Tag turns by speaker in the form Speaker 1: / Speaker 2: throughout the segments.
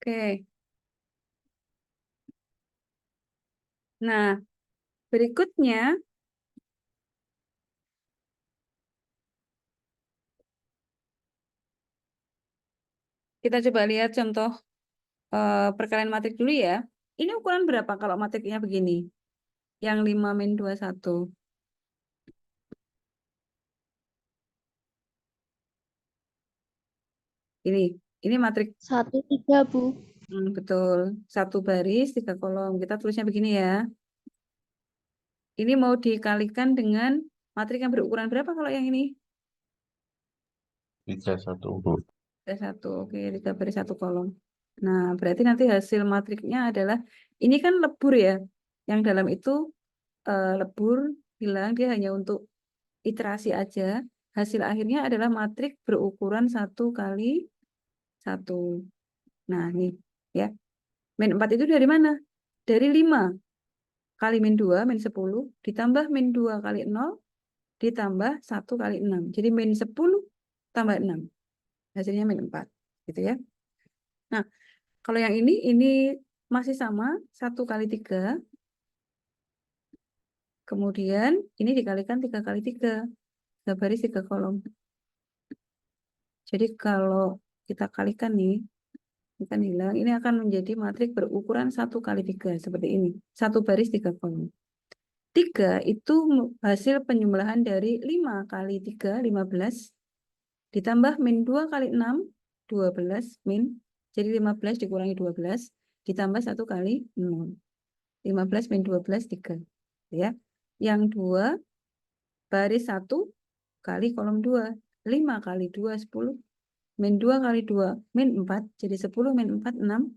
Speaker 1: Oke. Nah, berikutnya kita coba lihat contoh perkalian matrik dulu ya. Ini ukuran berapa kalau matriknya begini? Yang 5-21. Ini matrik
Speaker 2: 1, 3, Bu.
Speaker 1: betul. Satu baris, 3 kolom. Kita tulisnya begini ya. Ini mau dikalikan dengan matrik yang berukuran berapa kalau yang ini?
Speaker 3: 31, Bu.
Speaker 1: 1, oke, 3 baris 1 kolom. Nah, berarti nanti hasil matriknya adalah, ini kan lebur ya. Yang dalam itu lebur bilang dia hanya untuk iterasi aja. Hasil akhirnya adalah matrik berukuran 1 kali 1. Nah, nih ya. Min 4 itu dari mana? Dari 5 kali min 2, min 10, ditambah min 2 kali 0, ditambah 1 kali 6. Jadi min 10 tambah 6. Hasilnya min 4. Gitu ya. Nah, kalau yang ini masih sama, 1 kali 3. Kemudian ini dikalikan 3 kali 3. 3 baris 3 kolom. Jadi kalau kita kalikan nih, ini kan hilang, ini akan menjadi matrik berukuran 1 kali 3 seperti ini. 1 baris 3 kolom. 3 itu hasil penjumlahan dari 5 kali 3, 15, ditambah min 2 kali 6, 12, min, jadi 15 dikurangi 12, ditambah 1 kali 0. 15 min 12, 3. Ya. Yang 2, baris 1 kali kolom 2. 5 kali 2, 10. Min 2 kali 2, min 4. Jadi 10 min 4, 6.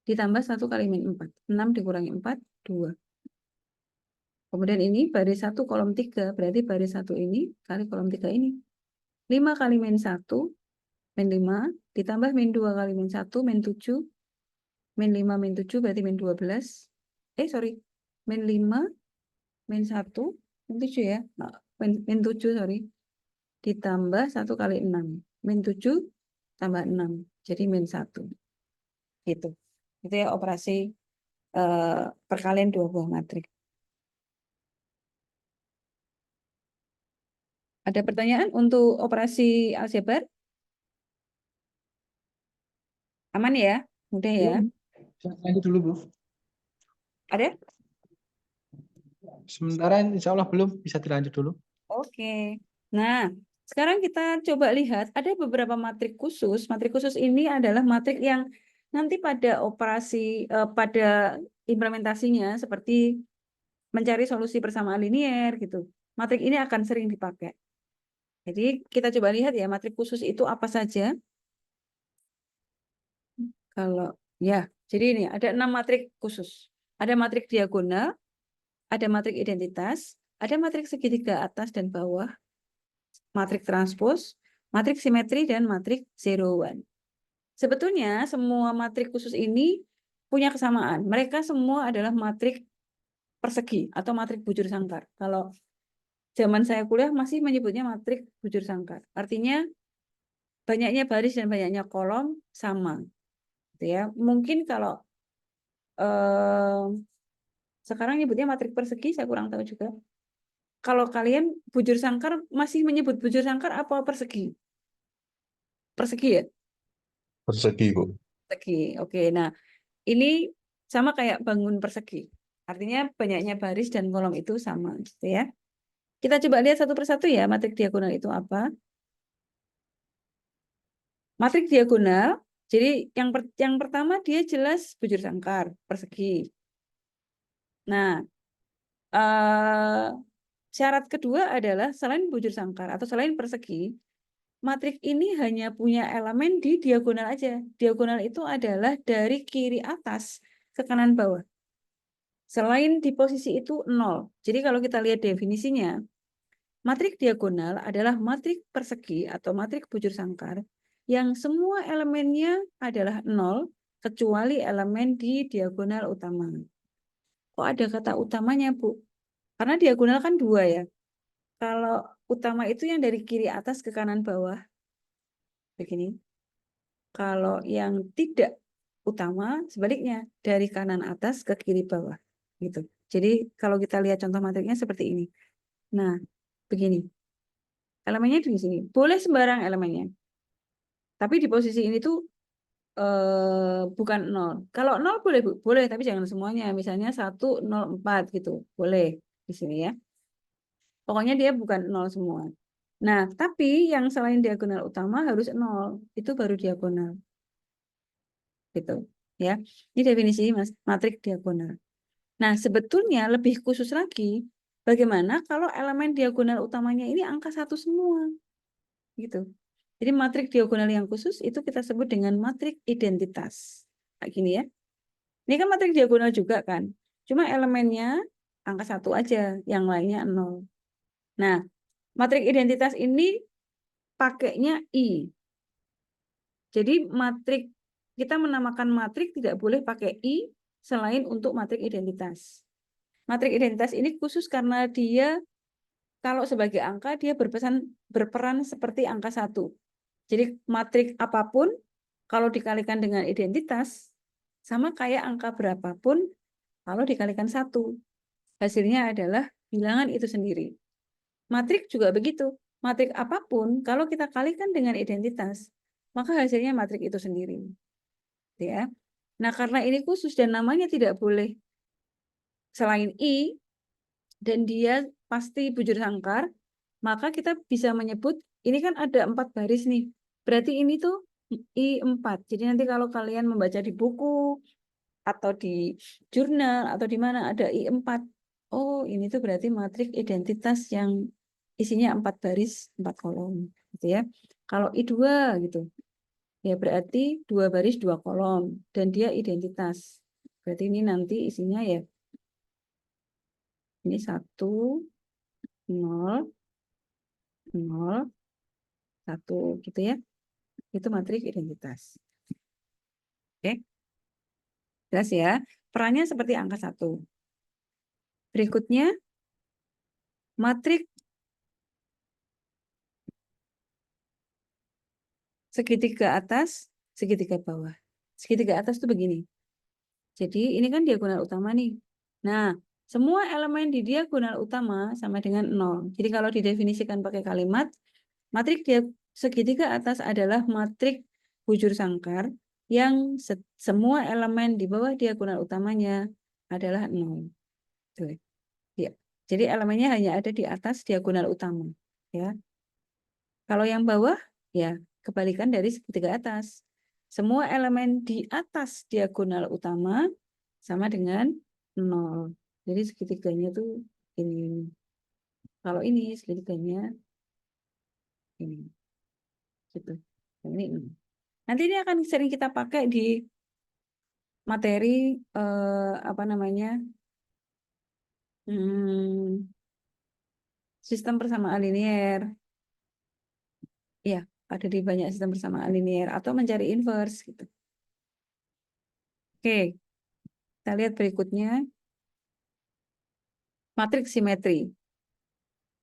Speaker 1: Ditambah 1 kali min 4. 6 dikurangi 4, 2. Kemudian ini baris 1 kolom 3. Berarti baris 1 ini kali kolom 3 ini. 5 kali min 1, min 5. Ditambah min 2 kali min 1, min 7. Min 5, min 7 berarti min 12. Sorry. Min 5, min 1, min 7 ya. Min 7, sorry. Ditambah 1 kali 6. Min 7 tambah 6. Jadi min 1. Gitu. Itu ya operasi perkalian dua buah matrik. Ada pertanyaan untuk operasi aljabar? Aman ya? Mudah ya?
Speaker 4: Lanjut dulu, Bu.
Speaker 1: Ada?
Speaker 4: Sementara insya Allah belum, bisa dilanjut dulu.
Speaker 1: Oke. Nah, sekarang kita coba lihat ada beberapa matrik khusus. Matrik khusus ini adalah matrik yang nanti pada operasi, pada implementasinya seperti mencari solusi persamaan linier gitu. Matrik ini akan sering dipakai. Jadi kita coba lihat ya matrik khusus itu apa saja. Kalau ya, jadi ini ada 6 matrik khusus. Ada matrik diagonal, ada matrik identitas, ada matrik segitiga atas dan bawah, matrik transpos, matrik simetri, dan matrik zero one. Sebetulnya semua matrik khusus ini punya kesamaan. Mereka semua adalah matrik persegi atau matrik bujur sangkar. Kalau zaman saya kuliah masih menyebutnya matrik bujur sangkar. Artinya banyaknya baris dan banyaknya kolom sama. Gitu ya. Mungkin kalau sekarang nyebutnya matrik persegi, saya kurang tahu juga. Kalau kalian bujur sangkar masih menyebut bujur sangkar apa persegi? Persegi ya?
Speaker 3: Persegi, Bu.
Speaker 1: Persegi. Oke, nah ini sama kayak bangun persegi. Artinya banyaknya baris dan kolom itu sama, gitu ya. Kita coba lihat satu persatu ya, matrik diagonal itu apa. Matrik diagonal, jadi yang pertama dia jelas bujur sangkar, persegi. Nah, syarat kedua adalah selain bujur sangkar atau selain persegi, matrik ini hanya punya elemen di diagonal aja. Diagonal itu adalah dari kiri atas ke kanan bawah. Selain di posisi itu 0. Jadi kalau kita lihat definisinya, matrik diagonal adalah matrik persegi atau matrik bujur sangkar yang semua elemennya adalah 0 kecuali elemen di diagonal utama. Kok ada kata utamanya, Bu? Karena diagonal kan 2 ya. Kalau utama itu yang dari kiri atas ke kanan bawah. Begini. Kalau yang tidak utama, sebaliknya dari kanan atas ke kiri bawah gitu. Jadi kalau kita lihat contoh matriknya seperti ini. Nah, begini. Elemennya di sini. Boleh sembarang elemennya. Tapi di posisi ini tuh bukan 0. Kalau 0 boleh, Bu. Boleh, tapi jangan semuanya. Misalnya 1, 0, 4 gitu. Boleh di sini ya. Pokoknya dia bukan 0 semua. Nah, tapi yang selain diagonal utama harus 0. Itu baru diagonal. Gitu. Ya. Ini definisi matrik diagonal. Nah, sebetulnya lebih khusus lagi, bagaimana kalau elemen diagonal utamanya ini angka 1 semua? Gitu. Jadi matrik diagonal yang khusus itu kita sebut dengan matrik identitas. Kayak gini ya. Ini kan matrik diagonal juga kan. Cuma elemennya angka 1 aja, yang lainnya 0. Nah, matrik identitas ini pakainya I. Jadi matrik, kita menamakan matrik tidak boleh pakai I selain untuk matrik identitas. Matrik identitas ini khusus karena dia kalau sebagai angka dia berperan seperti angka 1. Jadi matrik apapun kalau dikalikan dengan identitas sama kayak angka berapapun kalau dikalikan 1. Hasilnya adalah bilangan itu sendiri. Matrik juga begitu. Matrik apapun kalau kita kalikan dengan identitas, maka hasilnya matrik itu sendiri. Ya. Nah, karena ini khusus dan namanya tidak boleh selain I dan dia pasti bujur sangkar, maka kita bisa menyebut ini kan ada 4 baris nih. Berarti ini tuh I4. Jadi nanti kalau kalian membaca di buku atau di jurnal atau di mana ada I4. Oh, ini tuh berarti matrik identitas yang isinya 4 baris, 4 kolom gitu ya. Kalau I2 gitu. Ya berarti 2 baris 2 kolom dan dia identitas. Berarti ini nanti isinya ya ini 1 0 0 1 gitu ya. Itu matrik identitas. Oke. Jelas ya. Perannya seperti angka 1. Berikutnya matrik segitiga atas, segitiga bawah. Segitiga atas itu begini. Jadi ini kan diagonal utama nih. Nah, semua elemen di diagonal utama sama dengan 0. Jadi kalau didefinisikan pakai kalimat, matrik segitiga atas adalah matrik bujur sangkar yang semua elemen di bawah diagonal utamanya adalah 0. Tuh. Ya. Jadi elemennya hanya ada di atas diagonal utama. Ya. Kalau yang bawah, ya kebalikan dari segitiga atas. Semua elemen di atas diagonal utama sama dengan 0. Jadi segitiganya tuh ini. Kalau ini segitiganya ini. Gitu. Ini 0. Nanti ini akan sering kita pakai di materi apa namanya? Sistem persamaan linear. Ya, ada di banyak sistem persamaan linear atau mencari inverse gitu. Oke. Kita lihat berikutnya. Matriks simetri.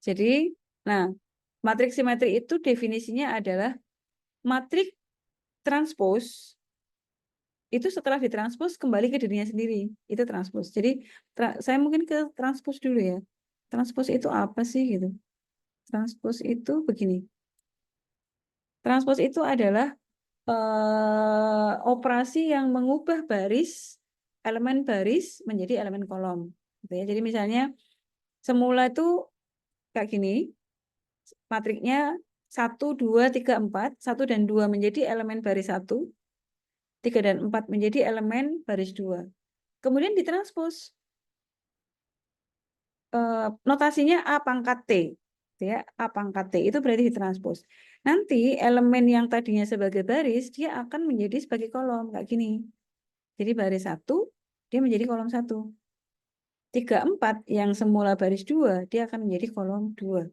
Speaker 1: Jadi, nah, matriks simetri itu definisinya adalah matrik transpos itu setelah ditranspos kembali ke dirinya sendiri. Itu transpos. Jadi, saya mungkin ke transpos dulu ya. Transpos itu apa sih gitu? Transpos itu begini. Transpos itu adalah operasi yang mengubah elemen baris menjadi elemen kolom. Gitu ya. Jadi misalnya semula itu kayak gini, matriknya 1, 2, 3, 4, 1 dan 2 menjadi elemen baris 1, 3 dan 4 menjadi elemen baris 2. Kemudian ditranspos. Notasinya A pangkat T. Ya, A pangkat T itu berarti ditranspos. Nanti elemen yang tadinya sebagai baris, dia akan menjadi sebagai kolom, kayak gini. Jadi baris 1, dia menjadi kolom 1. 3, 4 yang semula baris 2, dia akan menjadi kolom 2.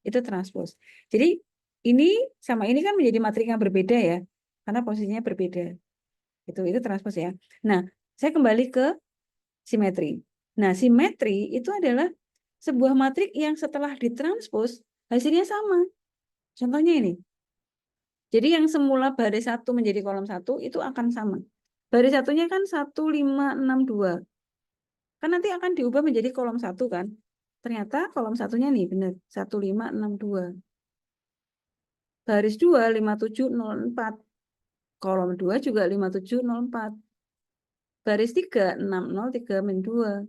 Speaker 1: Itu transpos. Jadi ini sama ini kan menjadi matrik yang berbeda ya, karena posisinya berbeda. Itu transpos ya. Nah, saya kembali ke simetri. Nah, simetri itu adalah sebuah matrik yang setelah ditranspos hasilnya sama. Contohnya ini. Jadi yang semula baris 1 menjadi kolom 1 itu akan sama. Baris satunya kan 1562. Kan nanti akan diubah menjadi kolom 1 kan. Ternyata kolom satunya nih benar 1562. Baris 2 5704. Kolom 2 juga 5704. Baris 3 603-2.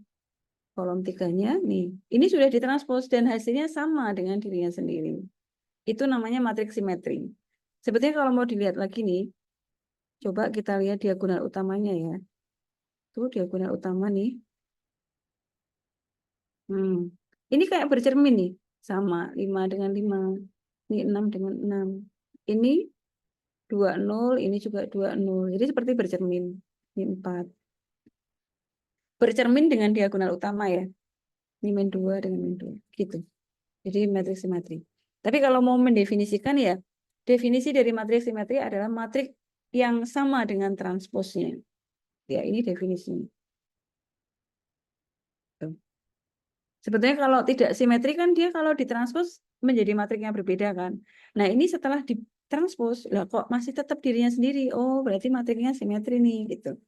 Speaker 1: Kolom 3-nya nih. Ini sudah ditranspos dan hasilnya sama dengan dirinya sendiri. Itu namanya matriks simetri. Sebetulnya kalau mau dilihat lagi nih, coba kita lihat diagonal utamanya ya. Tuh diagonal utama nih. Ini kayak bercermin nih. Sama 5 dengan 5. Ini 6 dengan 6. Ini 20, ini juga 20. Jadi seperti bercermin. Ini 4. Bercermin dengan diagonal utama ya. Ini min 2 dengan min 2. Gitu. Jadi matriks simetri. Tapi kalau mau mendefinisikan ya, definisi dari matriks simetri adalah matriks yang sama dengan transposnya. Ya, ini definisinya. Sebetulnya kalau tidak simetri kan dia kalau ditranspos menjadi matriks yang berbeda kan. Nah ini setelah ditranspos, lah kok masih tetap dirinya sendiri. Oh berarti matriksnya simetri nih gitu.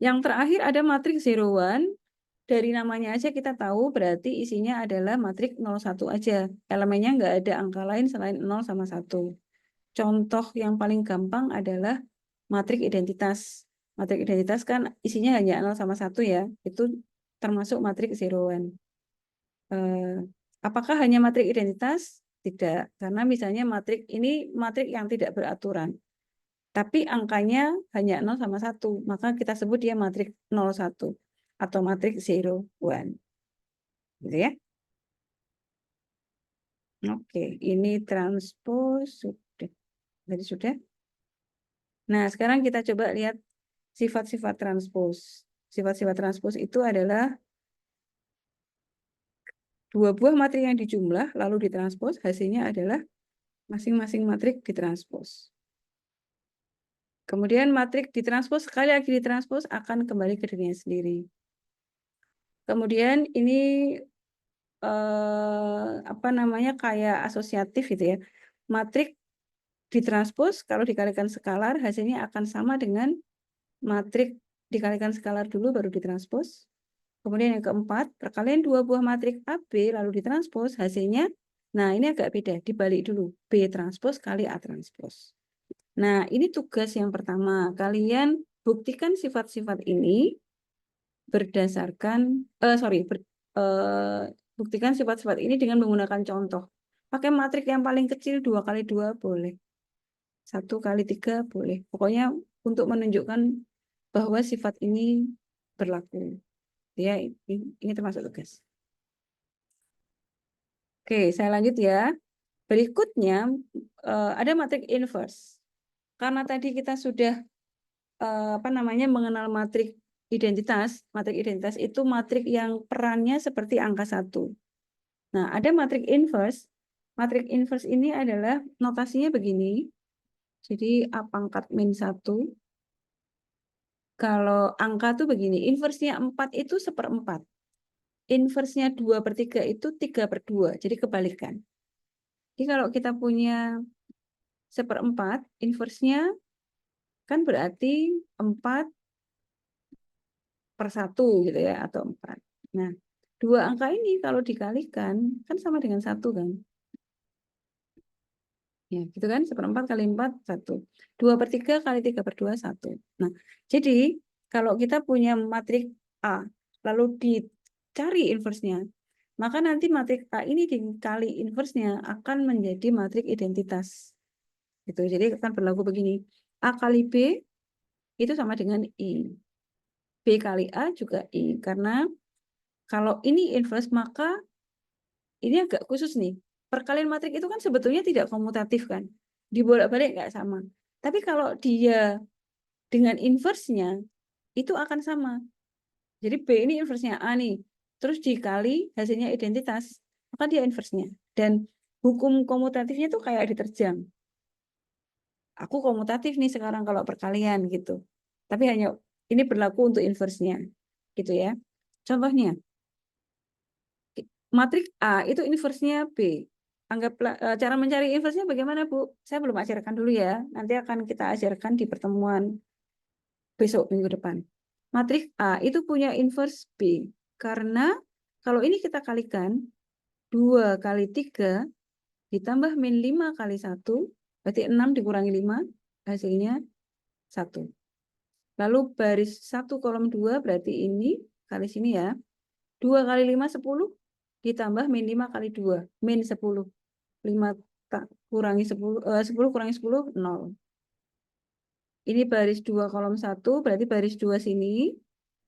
Speaker 1: Yang terakhir ada matriks 01. Dari namanya aja kita tahu berarti isinya adalah matriks 01 aja. Elemennya nggak ada angka lain selain 0 sama 1. Contoh yang paling gampang adalah matriks identitas. Matriks identitas kan isinya hanya 0 sama 1 ya. Itu termasuk matriks 01. Apakah hanya matriks identitas? Tidak, karena misalnya matriks ini matriks yang tidak beraturan. Tapi angkanya hanya 0 sama 1, maka kita sebut dia matriks 01 atau matriks 01. Gitu ya. Oke, ini transpos sudah. Tadi sudah. Nah, sekarang kita coba lihat sifat-sifat transpos. Sifat-sifat transpos itu adalah dua buah matriks yang dijumlah lalu ditranspos, hasilnya adalah masing-masing matriks ditranspos. Kemudian matriks ditranspos, sekali lagi ditranspos akan kembali ke dirinya sendiri. Kemudian ini apa namanya kayak asosiatif gitu ya. Matriks ditranspos kalau dikalikan skalar hasilnya akan sama dengan matriks dikalikan skalar dulu baru ditranspos. Kemudian yang keempat, perkalian dua buah matriks AB lalu ditranspos hasilnya, nah ini agak beda, dibalik dulu. B transpos kali A transpos. Nah, ini tugas yang pertama. Kalian buktikan sifat-sifat ini berdasarkan, buktikan sifat-sifat ini dengan menggunakan contoh. Pakai matriks yang paling kecil 2 kali 2 boleh. 1 kali 3 boleh. Pokoknya untuk menunjukkan bahwa sifat ini berlaku. Ya, ini termasuk tugas. Oke, saya lanjut ya. Berikutnya ada matriks inverse. Karena tadi kita sudah mengenal matriks identitas. Matriks identitas itu matriks yang perannya seperti angka 1. Nah, ada matriks inverse. Matriks inverse ini adalah notasinya begini. Jadi A pangkat min 1. Kalau angka tuh begini, inversnya 4 itu 1/4. Inversnya 2/3 itu 3/2. Jadi kebalikan. Jadi kalau kita punya 1/4, inversnya kan berarti 4/1 gitu ya, atau 4. Nah, dua angka ini kalau dikalikan, kan sama dengan 1 kan. Ya, gitu kan, 1/4 kali 4, 1. 2/3 kali 3/2, 1. Nah, jadi kalau kita punya matriks A, lalu dicari inversnya, maka nanti matriks A ini dikali inversnya akan menjadi matriks identitas. Gitu. Jadi akan berlaku begini. A kali B itu sama dengan I. B kali A juga I. Karena kalau ini inverse, maka ini agak khusus nih. Perkalian matriks itu kan sebetulnya tidak komutatif kan. Dibolak-balik nggak sama. Tapi kalau dia dengan inversenya, itu akan sama. Jadi B ini inversenya A nih. Terus dikali hasilnya identitas, maka dia inversenya. Dan hukum komutatifnya itu kayak diterjang. Aku komutatif nih sekarang kalau perkalian gitu. Tapi hanya ini berlaku untuk inversenya. Gitu ya. Contohnya, matriks A itu inversenya B. anggaplah cara mencari inverse-nya bagaimana, Bu? Saya belum ajarkan dulu ya. Nanti akan kita ajarkan di pertemuan besok minggu depan. Matriks A itu punya inverse B. Karena kalau ini kita kalikan 2 kali 3 ditambah min 5 kali 1, berarti 6 dikurangi 5, hasilnya 1. Lalu baris 1 kolom 2 berarti ini kali sini ya. 2 kali 5, 10, ditambah min 5 kali 2, min 10. 5 kurangi 10, 10 kurangi 10, 0. Ini baris 2 kolom 1, berarti baris 2 sini,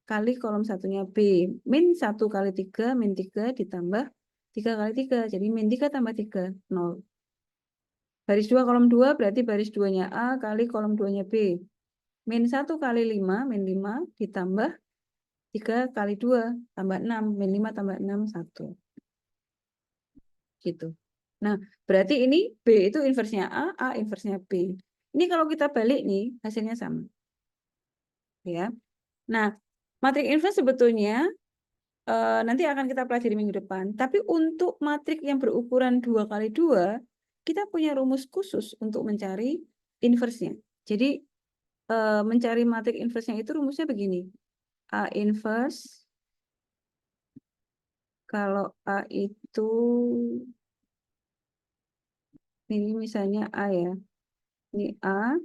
Speaker 1: kali kolom satunya B. Min 1 kali 3, min 3 ditambah 3 kali 3, jadi min 3 tambah 3, 0. Baris 2 kolom 2 berarti baris 2-nya A kali kolom 2-nya B. Min 1 kali 5, min 5 ditambah 3 kali 2, tambah 6. Min 5 tambah 6, 1. Gitu. Nah, berarti ini B itu inversnya A inversnya B. Ini kalau kita balik nih, hasilnya sama. Ya. Nah, matrik inverse sebetulnya nanti akan kita pelajari minggu depan. Tapi untuk matrik yang berukuran 2 kali 2, kita punya rumus khusus untuk mencari inversnya. Jadi, mencari matrik inversnya itu rumusnya begini. A inverse, kalau A itu, ini misalnya A ya. Ini A,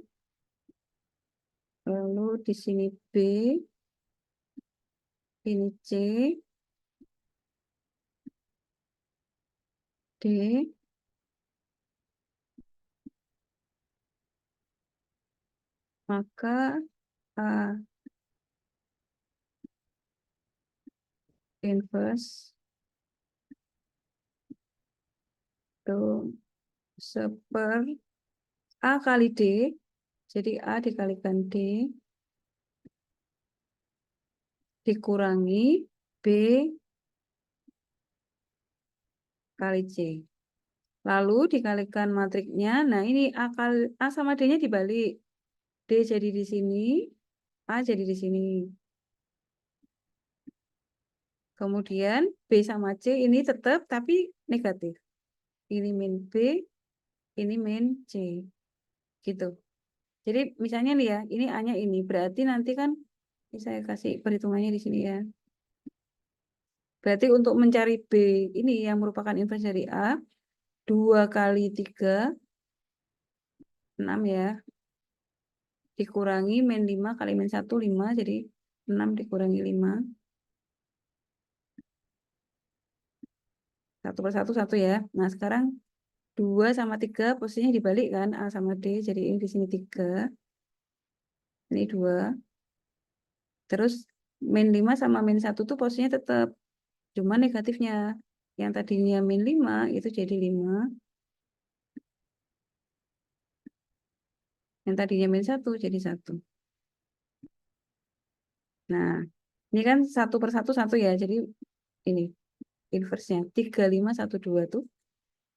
Speaker 1: lalu di sini B, ini C, D, maka A inverse itu seper A kali D, jadi A dikalikan D, dikurangi B kali C. Lalu dikalikan matriknya, nah ini A sama D-nya dibalik. D jadi di sini, A jadi di sini. Kemudian B sama C ini tetap tapi negatif. Ini min B, ini min C. Gitu. Jadi misalnya nih ya, ini A-nya ini. Berarti nanti kan, ini saya kasih perhitungannya di sini ya. Berarti untuk mencari B ini yang merupakan inverse dari A, 2 kali 3, 6 ya. Dikurangi min 5 kali min 1, 5. Jadi 6 dikurangi 5. 1 per 1, 1 ya. Nah sekarang 2 sama 3 posisinya dibalik kan. A sama D. Jadi ini di sini 3. Ini 2. Terus min 5 sama min 1 tuh posisinya tetap. Cuma negatifnya. Yang tadinya min 5 itu jadi 5. Yang tadinya min 1 jadi 1. Nah, ini kan 1 per 1, 1 ya. Jadi ini inverse-nya. 3, 5, 1, 2 tuh.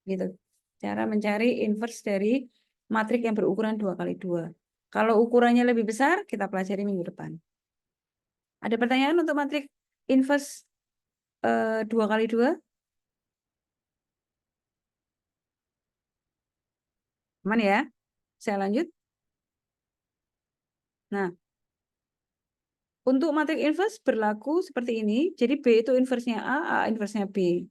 Speaker 1: Gitu. Cara mencari inverse dari matrik yang berukuran 2 kali 2. Kalau ukurannya lebih besar, kita pelajari minggu depan. Ada pertanyaan untuk matrik inverse 2 kali 2? Aman ya? Saya lanjut. Nah, untuk matrik inverse berlaku seperti ini. Jadi B itu inverse-nya A inverse-nya B.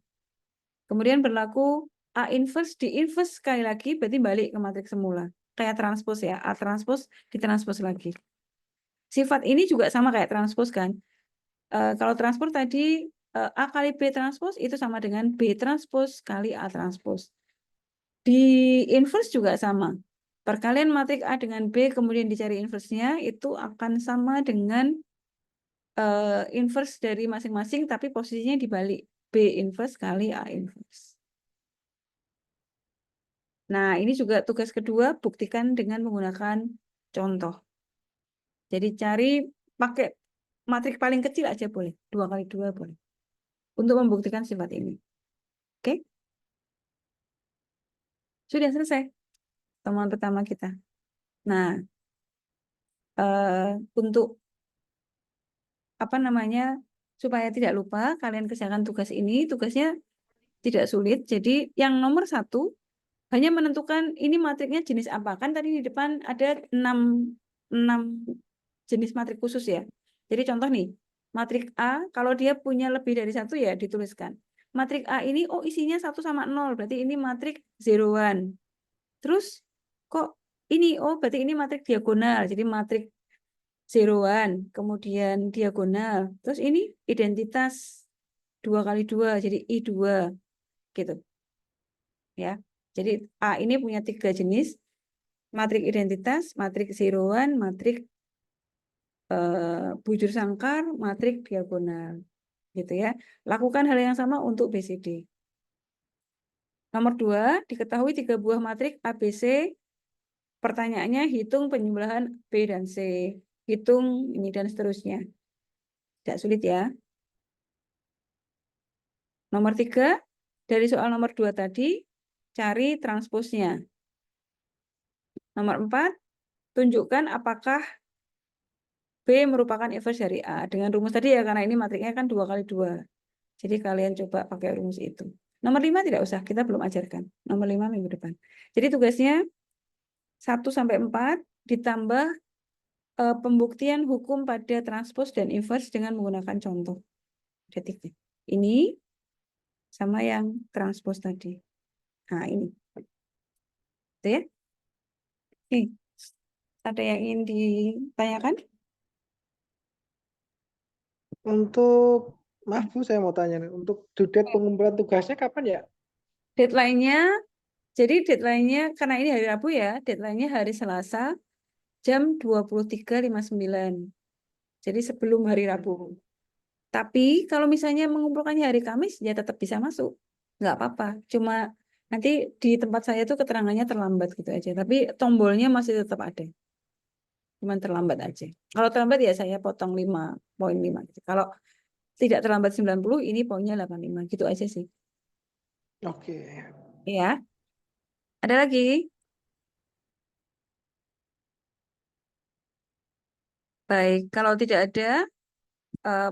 Speaker 1: Kemudian berlaku A inverse di inverse sekali lagi, berarti balik ke matrik semula. Kayak transpose ya, A transpose ditranspose lagi. Sifat ini juga sama kayak transpose kan. Kalau transpose tadi A kali B transpose itu sama dengan B transpose kali A transpose. Di inverse juga sama. Perkalian matrik A dengan B kemudian dicari inverse-nya itu akan sama dengan inverse dari masing-masing tapi posisinya dibalik. B inverse kali A inverse. Nah, ini juga tugas kedua, buktikan dengan menggunakan contoh. Jadi cari pakai matrik paling kecil aja boleh. 2 kali 2 boleh. Untuk membuktikan sifat ini. Oke? Sudah selesai temuan pertama kita. Nah, untuk apa namanya supaya tidak lupa kalian kerjakan tugas ini. Tugasnya tidak sulit. Jadi yang nomor 1 hanya menentukan ini matriknya jenis apa. Kan tadi di depan ada 6 jenis matrik khusus ya. Jadi contoh nih, matrik A kalau dia punya lebih dari 1 ya dituliskan. Matrik A ini oh isinya 1 sama 0, berarti ini matrik 0-1. Terus kok ini oh berarti ini matrik diagonal. Jadi matrik 0-1, kemudian diagonal. Terus ini identitas 2 kali 2, jadi I2 gitu. Ya. Jadi A ini punya 3 jenis, matrik identitas, matrik 0-1, matrik bujur sangkar, matrik diagonal. Gitu ya. Lakukan hal yang sama untuk BCD. Nomor 2, diketahui 3 buah matrik ABC. Pertanyaannya hitung penjumlahan B dan C. Hitung ini dan seterusnya. Tidak sulit ya. Nomor 3, dari soal nomor 2 tadi, cari transposnya. Nomor 4, tunjukkan apakah B merupakan inverse dari A. Dengan rumus tadi ya, karena ini matriknya kan 2 kali 2. Jadi kalian coba pakai rumus itu. Nomor 5 tidak usah, kita belum ajarkan. Nomor 5 minggu depan. Jadi tugasnya 1-4 ditambah pembuktian hukum pada transpose dan inverse dengan menggunakan contoh. Detiknya. Ini sama yang transpose tadi. Nah, ini. Itu ya. Oke. Ada yang ingin ditanyakan?
Speaker 4: Untuk maaf Bu, saya mau tanya nih, untuk due date pengumpulan tugasnya kapan ya?
Speaker 1: Deadline-nya, jadi deadline-nya karena ini hari Rabu ya, deadline-nya hari Selasa jam 23.59. Jadi sebelum hari Rabu. Tapi kalau misalnya mengumpulkannya hari Kamis, ya tetap bisa masuk. Nggak apa-apa. Cuma nanti di tempat saya tuh keterangannya terlambat gitu aja. Tapi tombolnya masih tetap ada. Cuman terlambat aja. Kalau terlambat ya saya potong 5.5 gitu. Kalau tidak terlambat 90, ini poinnya 85. Gitu aja sih.
Speaker 4: Oke.
Speaker 1: Ya. Ada lagi? Baik, kalau tidak ada,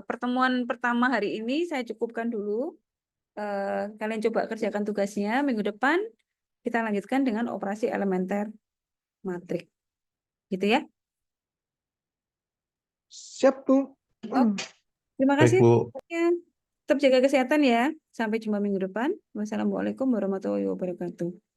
Speaker 1: pertemuan pertama hari ini saya cukupkan dulu. Kalian coba kerjakan tugasnya. Minggu depan kita lanjutkan dengan operasi elementer matrik. Gitu ya.
Speaker 4: Siap Bu.
Speaker 1: Terima
Speaker 3: Baik,
Speaker 1: kasih.
Speaker 3: Bu.
Speaker 1: Tetap jaga kesehatan ya. Sampai jumpa minggu depan. Wassalamualaikum warahmatullahi wabarakatuh.